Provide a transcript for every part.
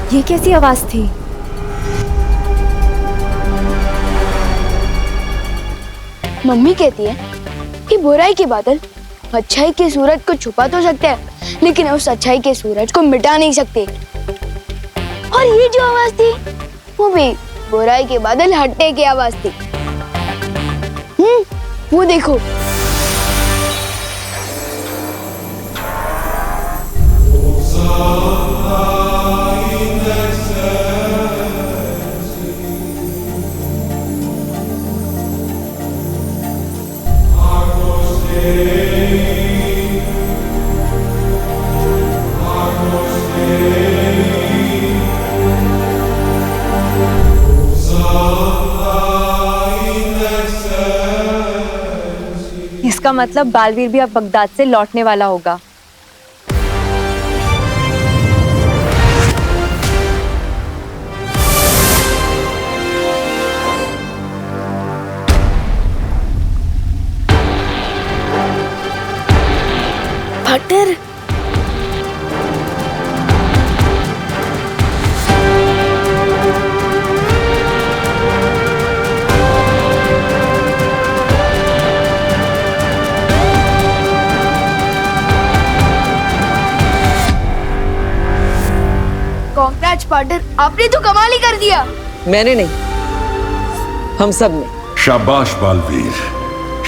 ये कैसी आवाज थी? मम्मी कहती है कि बुराई के बादल अच्छाई के सूरज को छुपा तो सकते हैं, लेकिन उस अच्छाई के सूरज को मिटा नहीं सकते। और ये जो आवाज थी वो भी बुराई के बादल हटने की आवाज थी। वो देखो। इसका मतलब बालवीर भी अब बगदाद से लौटने वाला होगा। पार्टनर, कांग्रेट्स पार्टनर, आपने तो कमाल ही कर दिया। मैंने नहीं, हम सब ने। शाबाश बालवीर,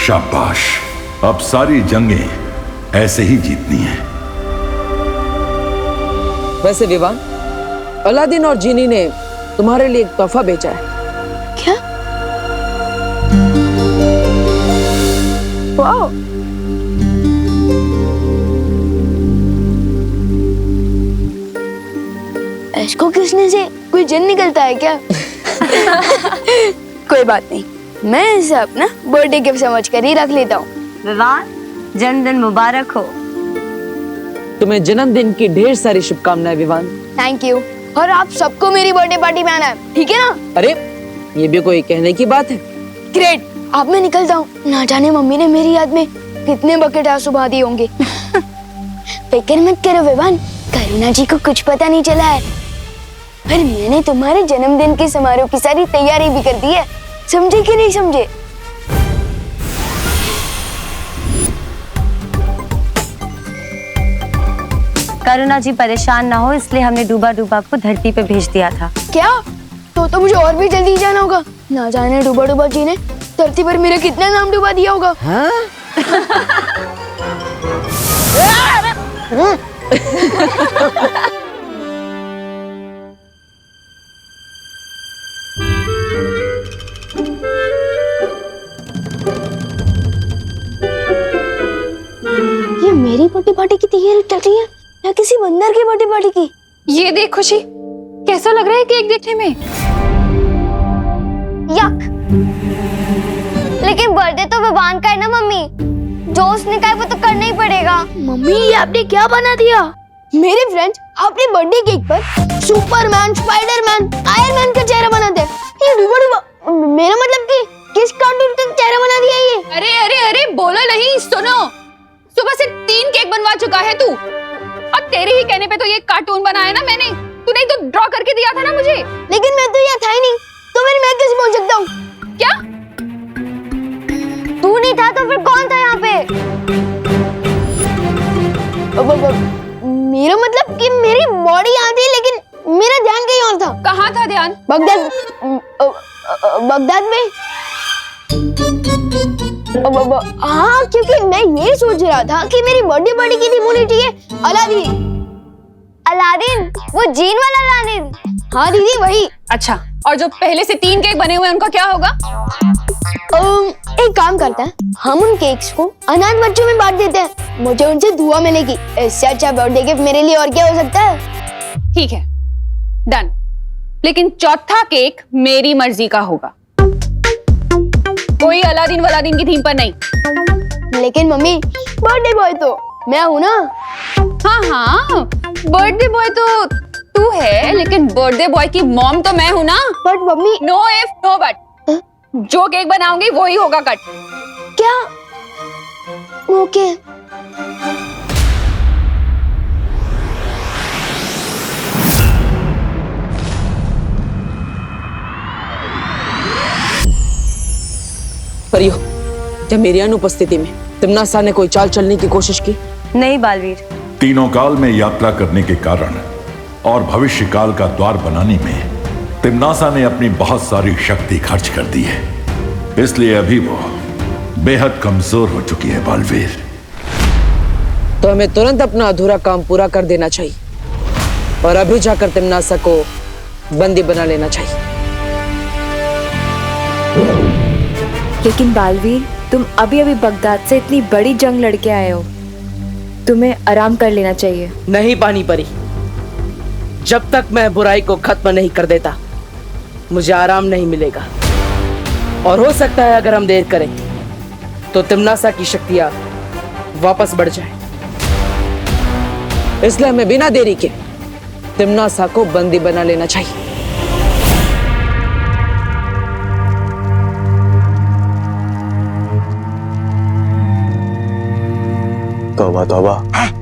शाबाश। अब सारी जंगें ऐसे ही जीतनी है। वैसे विवान, अलादीन और जीनी ने तुम्हारे लिए एक तोहफा बेचा है। क्या? वाओ। इसको किसने से कोई जिन निकलता है क्या? कोई बात नहीं, मैं इसे अपना बर्थडे गिफ्ट समझ कर ही रख लेता हूँ। विवान, जन्मदिन मुबारक हो। तुम्हें जन्मदिन की ढेर सारी शुभकामनाएं विवान। Thank you. और आप सबको मेरी बर्थडे पार्टी में आना है, ठीक है ना? अरे ये भी कोई कहने की बात है। ग्रेट। अब मैं निकलता हूँ। ना जाने मम्मी ने मेरी याद में कितने बकेट आंसू बहा दिए होंगे। फिक्र मत करो विवान, करुणा जी को कुछ पता नहीं चला है। पर मैंने तुम्हारे जन्मदिन के समारोह की सारी तैयारी भी कर दी है। समझे कि नहीं समझे? करुणा जी परेशान ना हो इसलिए हमने डूबा डूबा को धरती पे भेज दिया था। क्या? तो मुझे और भी जल्दी जाना होगा। ना जाने डूबा डूबा जी ने धरती पर मेरा कितना नाम डुबा दिया होगा। हाँ? ये मेरी बर्थडे पार्टी की तैयारी चल रही है या किसी बंदर की बर्थडे पार्टी की? ये देख खुशी, कैसा लग रहा है केक देखने में? यक। लेकिन बर्थडे तो विवान का है ना मम्मी, जो उसने कहा वो तो करना ही पड़ेगा। मम्मी ये आपने क्या बना दिया? मेरे फ्रेंड्स अपने बर्थडे केक पर सुपरमैन, स्पाइडरमैन, आयरन मैन का चेहरा बनाते हैं। ये डूबा डूबा, मेरा मतलब कि किस कार्टून का चेहरा बना दिया ये? अरे अरे अरे बोलो नहीं, सुनो। सुबह से 3 केक बनवा चुका है तू, और तेरे ही कहने पे तो ये कार्टून बनाया ना मैंने। तूने तो ड्रॉ करके दिया था ना मुझे। लेकिन मैं तो यहाँ था ही नहीं, तो फिर मैं कैसे पहुंच सकता हूँ? क्या? तू नहीं था तो फिर कौन था यहाँ पे? मेरा मतलब कि मेरी बॉडी यहाँ थी लेकिन मेरा ध्यान कहीं और था। कहाँ था ध्यान? बगदाद, बगदाद में। हाँ, क्योंकि मैं ये सोच रहा था कि मेरी बर्थडे पार्टी की थीम होनी चाहिए अलादीन। अलादीन? वो जीन वाला अलादीन? हाँ दीदी वही। अच्छा, और जो पहले से 3 केक बने हुए हैं उनका क्या होगा? एक काम करते हैं, हम उन केक्स को अनाथ बच्चों में बांट देते हैं। मुझे उनसे दुआ मिलेगी। इससे अच्छा बर्थडे गिफ्ट मेरे लिए और क्या हो सकता है? ठीक है, डन। लेकिन चौथा केक मेरी मर्जी का होगा, कोई अलादीन वलादीन की थीम पर नहीं। लेकिन मम्मी, बर्थडे बॉय तो मैं हूँ ना। हाँ हाँ, बर्थडे बॉय तो तू है, लेकिन बर्थडे बॉय की मॉम तो मैं हूँ ना। But mummy. No if no but, जो केक बनाऊंगी वही होगा कट। क्या? ओके। पर यो जब मेरी अनुपस्थिति में तिम्नासा ने कोई चाल चलने की कोशिश की? नहीं बालवीर, तीनों काल में यात्रा करने के कारण और भविष्य काल का द्वार बनाने में तिम्नासा ने अपनी बहुत सारी शक्ति खर्च कर दी है, इसलिए अभी वो बेहद कमजोर हो चुकी है बालवीर। तो हमें तुरंत अपना अधूरा काम पूरा कर देना चाहिए और अभी जाकर तिम्नासा को बंदी बना लेना चाहिए। लेकिन बालवीर, तुम अभी अभी बगदाद से इतनी बड़ी जंग लड़के आए हो, तुम्हें आराम कर लेना चाहिए। नहीं पानी परी, जब तक मैं बुराई को खत्म नहीं कर देता मुझे आराम नहीं मिलेगा। और हो सकता है अगर हम देर करें तो तिम्नासा की शक्तियां वापस बढ़ जाए। इसलिए हमें बिना देरी के तिम्नासा को बंदी बना लेना चाहिए। तौबा तौबा,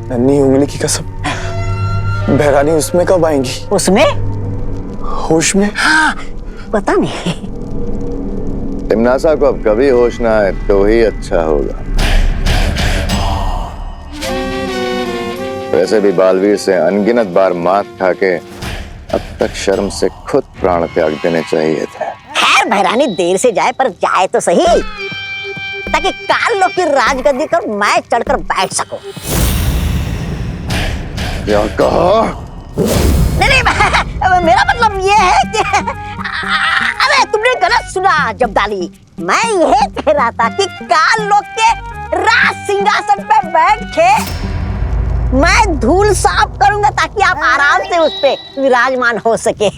नन्ही उंगली की कसम, बहरानी उसमें कब आएंगी? उसमें? होश में? हाँ, पता नहीं। तिम्नासा को अब कभी होश ना आए तो ही अच्छा होगा। वैसे भी बालवीर से अनगिनत बार मात खा के अब तक शर्म से खुद प्राण त्याग देने चाहिए थे। खैर बहरानी देर से जाए पर जाए तो सही, ताकि काल लोग की राजगद्दी पर मैं चढ़कर बैठ सकूं। क्या कहा? नहीं, मेरा मतलब ये है कि अरे तुमने गलत सुना जब्दाली। मैं ये कह रहा था कि काल लोग के राज सिंहासन पे बैठ के मैं धूल साफ करूंगा ताकि आप आराम से उस पे विराजमान हो सके।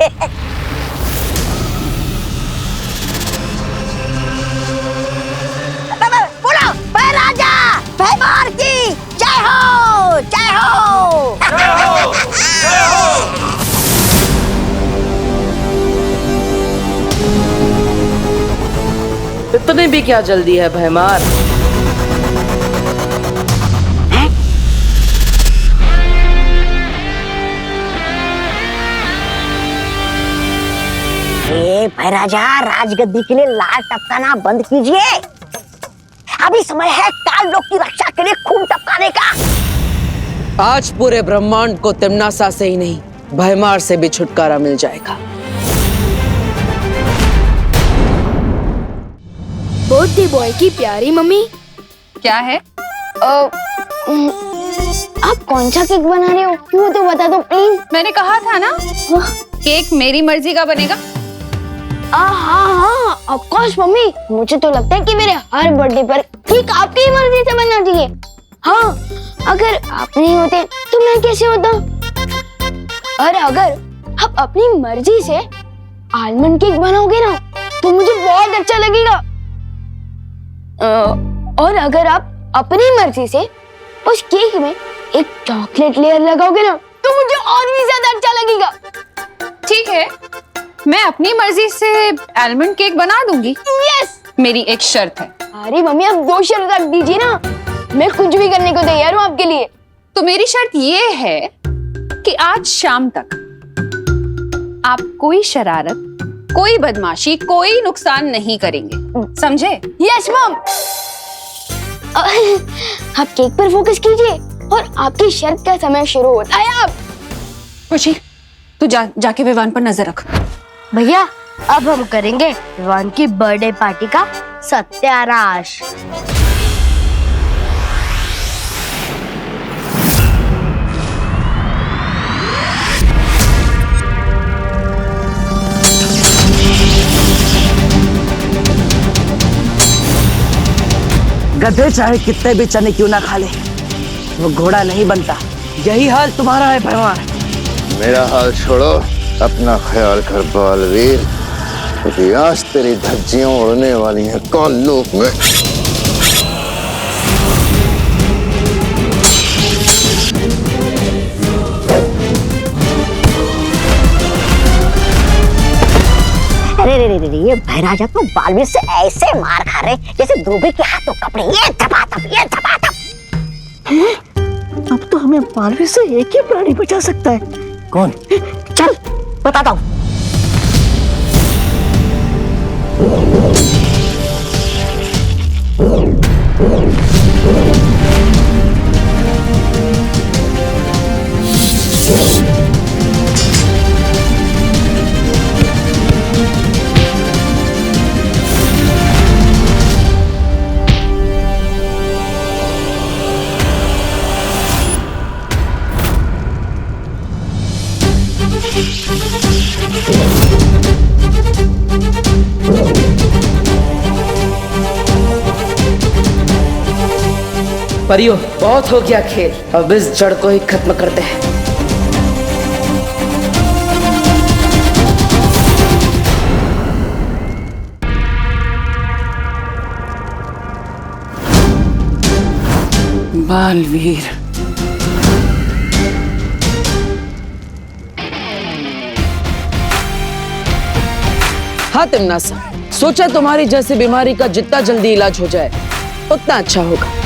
बोलो, मैं राजा भैमार की जय हो, जय हो, जय हो, जय हो। इतनी भी क्या जल्दी है भैमार? भैराजा, राजगद्दी के लिए लाल टपकाना बंद कीजिए। अभी समय है काल लोक की रक्षा के लिए खून टपकाने का। आज पूरे ब्रह्मांड को तिम्नासा से ही नहीं, भैमार से भी छुटकारा मिल जाएगा। बर्थडे बॉय की प्यारी मम्मी। क्या है? आप कौन सा केक बना रहे हो वो तो बता दो प्लीज। मैंने कहा था ना, केक मेरी मर्जी का बनेगा। हाँ, ऑफ कोर्स मम्मी। मुझे तो लगता है कि मेरे हर बर्थडे पर केक आपकी ही मर्जी से बनना चाहिए। हाँ, अगर आप नहीं होते तो मैं कैसे होता? और अगर आप अपनी मर्जी से आलमंड केक बनाओगे ना तो मुझे बहुत अच्छा लगेगा। और अगर आप अपनी मर्जी से उस केक में एक चॉकलेट लेयर लगाओगे ना तो मुझे और भी ज्यादा अच्छा लगेगा। ठीक है, मैं अपनी मर्जी से आलमंड केक बना दूंगी। यस। मेरी एक शर्त है। अरे मम्मी, आप 2 शर्त रख दीजिए ना, मैं कुछ भी करने को तैयार हूँ आपके लिए। तो मेरी शर्त ये है कि आज शाम तक आप कोई शरारत, कोई बदमाशी, कोई नुकसान नहीं करेंगे, समझे? Yes mom. आप केक पर फोकस कीजिए और आपकी शर्त का समय शुरू होता है। आप खुशी, तू जाके विवान पर नजर रख। भैया अब हम करेंगे विवान की बर्थडे पार्टी का सत्यानाश। गधे चाहे कितने भी चने क्यों ना खा ले, वो घोड़ा नहीं बनता। यही हाल तुम्हारा है भैमार। मेरा हाल छोड़ो, अपना ख्याल कर बालवीर, क्योंकि आज तेरी धज्जियां उड़ने वाली हैं काल लोक में। अरे रे रे रे, ये भैराजा तो बालवीर से ऐसे मार खा रहे जैसे धोबी के हाथों कपड़े। ये थपाथप, ये थपाथप। अब तो हमें बालवीर से एक ही प्राणी बचा सकता है। कौन? चल बताता हूँ। परियो, बहुत हो गया खेल, अब इस जड़ को ही खत्म करते हैं। बालवीर, हाँ तिमनासा, सोचा तुम्हारी जैसी बीमारी का जितना जल्दी इलाज हो जाए उतना अच्छा होगा।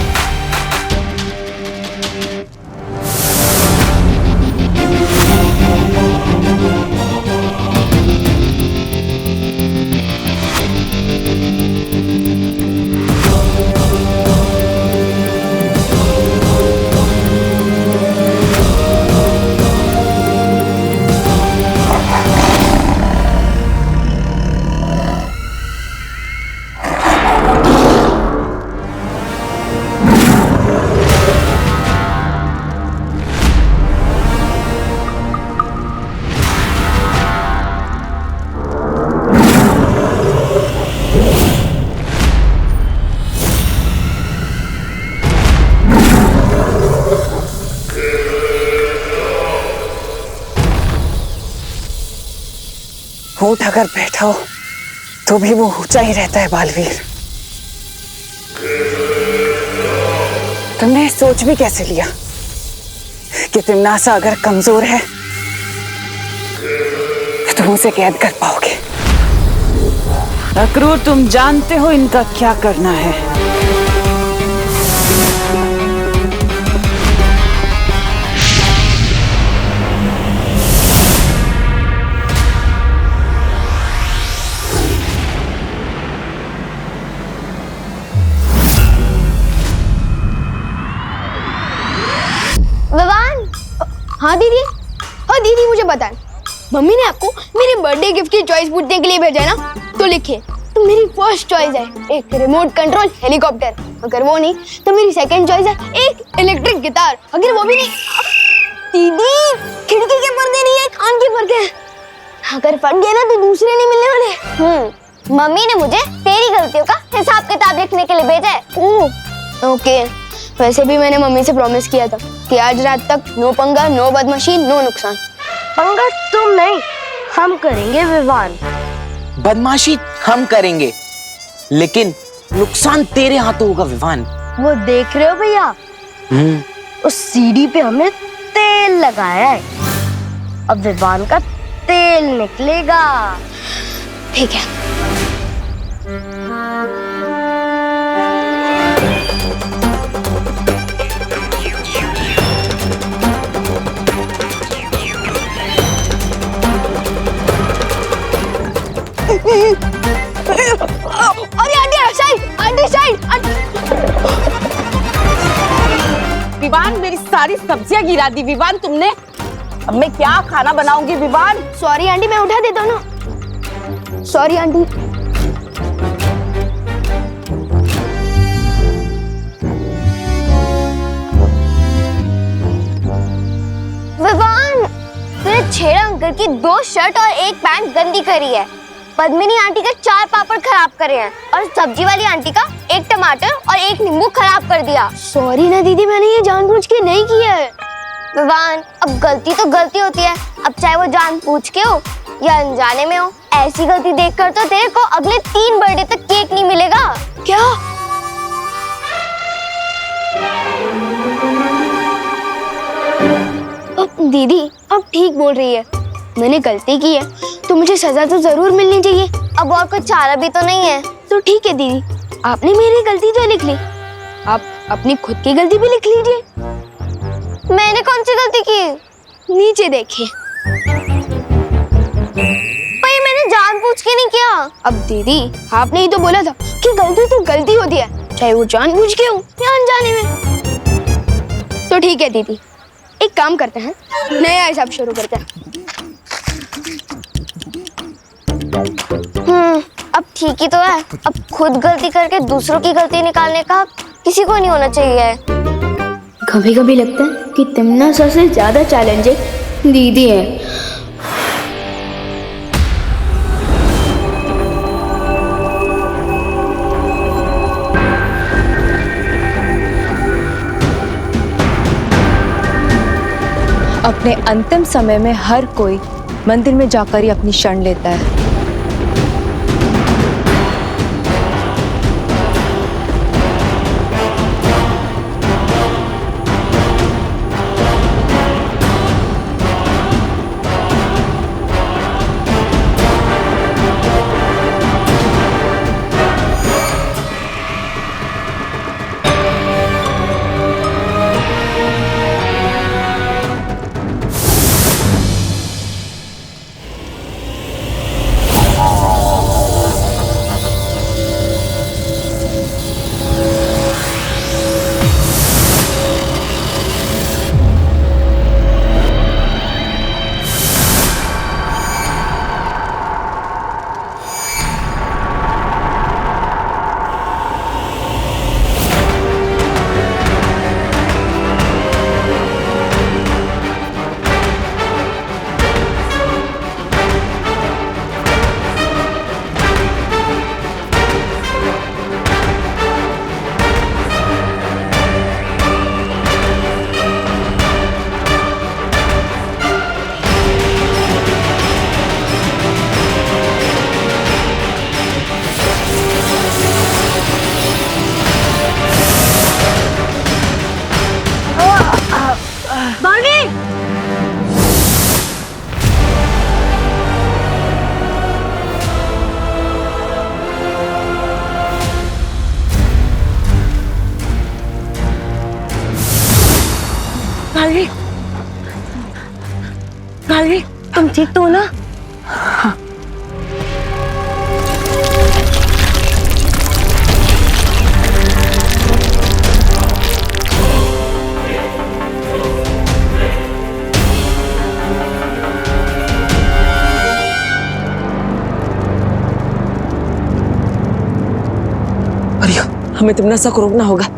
ऊंट अगर बैठा हो तो भी वो ऊंचा ही रहता है बालवीर। तुमने सोच भी कैसे लिया कि तिमनासा अगर कमजोर है तो तुम उसे कैद कर पाओगे? अक्रूर, तुम जानते हो इनका क्या करना है। हाँ दीदी, हाँ दीदी, मुझे बताएं, मम्मी ने आपको मेरे बर्थडे गिफ्ट की चॉइस पूछने के लिए भेजा है ना? तो लिखिए, तो मेरी फर्स्ट चॉइस है एक रिमोट कंट्रोल हेलीकॉप्टर, अगर वो नहीं तो मेरी सेकंड चॉइस है एक इलेक्ट्रिक गिटार, अगर वो भी नहीं। दीदी, खिड़की के पर्दे नहीं है, कान के पर्दे हैं, अगर फट गए ना तो दूसरे नहीं मिलने वाले। मम्मी ने मुझे तेरी गलतियों का हिसाब किताब लिखने के लिए भेजा है। ओके, वैसे भी मैंने मम्मी से प्रॉमिस किया था कि आज रात तक नो पंगा, नो बदमाशी, नो नुकसान। पंगा तुम नहीं, हम करेंगे विवान। बदमाशी हम करेंगे, लेकिन नुकसान तेरे हाथों होगा विवान। वो देख रहे हो भैया, उस सीढ़ी पे हमने तेल लगाया है, अब विवान का तेल निकलेगा। ठीक है। अरे आंटी साइड। विवान, मेरी सारी सब्जियां गिरा दी विवान तुमने। अब मैं क्या खाना बनाऊंगी विवान? सॉरी आंटी, मैं उठा देता हूँ ना। Sorry aunty. विवान, तूने छेड़ा अंकल की 2 शर्ट और 1 पैंट गंदी करी है, पद्मिनी आंटी का 4 पापड़ खराब करे हैं, और सब्जी वाली आंटी का 1 टमाटर और 1 नींबू खराब कर दिया। सॉरी ना दीदी, मैंने ये जानबूझ के नहीं किया है। विवान, अब गलती तो गलती होती है, अब चाहे वो जानबूझ के हो या अनजाने में हो। ऐसी गलती देखकर तो तेरे को अगले 3 बर्थडे तक केक नहीं मिलेगा। क्या? अब दीदी, अब ठीक बोल रही है, मैंने गलती की है तो मुझे सजा तो जरूर मिलनी चाहिए। अब और कोई चारा भी तो नहीं है। तो ठीक है दीदी, आपने मेरी गलती तो लिख ली, आप अपनी खुद की गलती भी लिख लीजिए। मैंने कौन सी गलती की? नीचे देखिए। मैंने जानबूझ के नहीं किया। अब दीदी, आपने ही तो बोला था कि गलती तो गलती होती है, चाहे वो जानबूझ के हो या अनजाने में। तो ठीक है दीदी, एक काम करते हैं, नया हिसाब शुरू करते हैं। अब ठीक ही तो है। अब खुद गलती करके दूसरों की गलती निकालने का किसी को नहीं होना चाहिए। कभी कभी लगता है कि तिमना सबसे ज्यादा चैलेंजिंग दीदी है। अपने अंतिम समय में हर कोई मंदिर में जाकर ही अपनी शरण लेता है। गाली, तुम ठीक तो हो ना? हाँ। अरे हमें तिमनासा को रोकना होगा।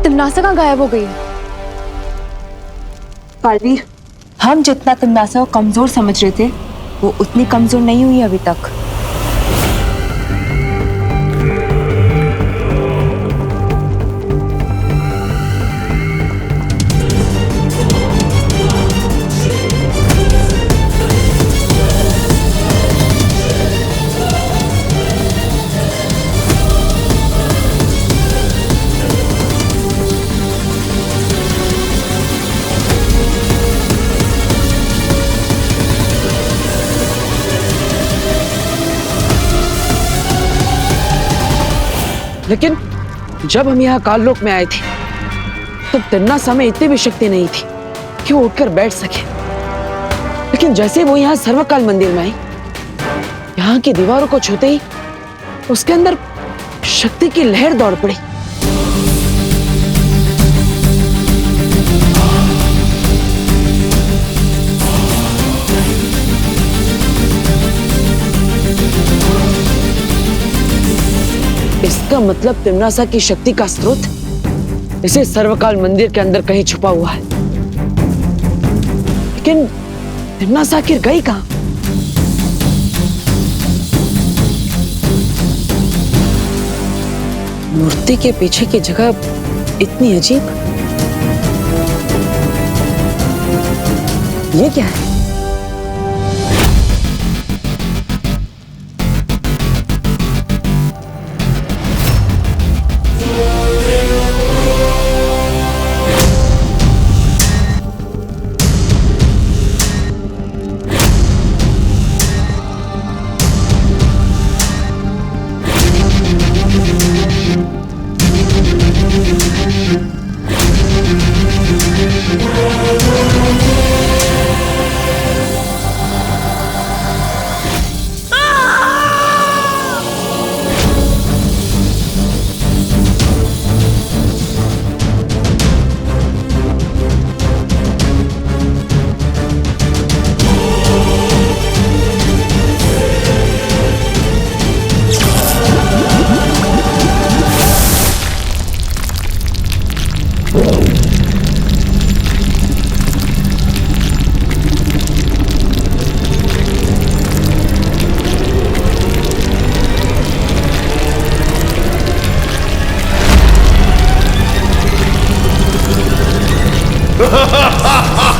तिमनासा कहाँ गायब हो गई है? बालवीर, हम जितना तिमनासा को कमजोर समझ रहे थे वो उतनी कमजोर नहीं हुई अभी तक। लेकिन जब हम यहाँ काललोक में आए थे तो तिमनासा में इतनी भी शक्ति नहीं थी कि वो उठकर बैठ सके। लेकिन जैसे वो यहाँ सर्वकाल मंदिर में आई, यहाँ की दीवारों को छूते ही उसके अंदर शक्ति की लहर दौड़ पड़ी। इसका मतलब तिमनासा की शक्ति का स्रोत इसे सर्वकाल मंदिर के अंदर कहीं छुपा हुआ है। लेकिन तिमनासा आखिर गई कहां? मूर्ति के पीछे की जगह इतनी अजीब, ये क्या है? Ha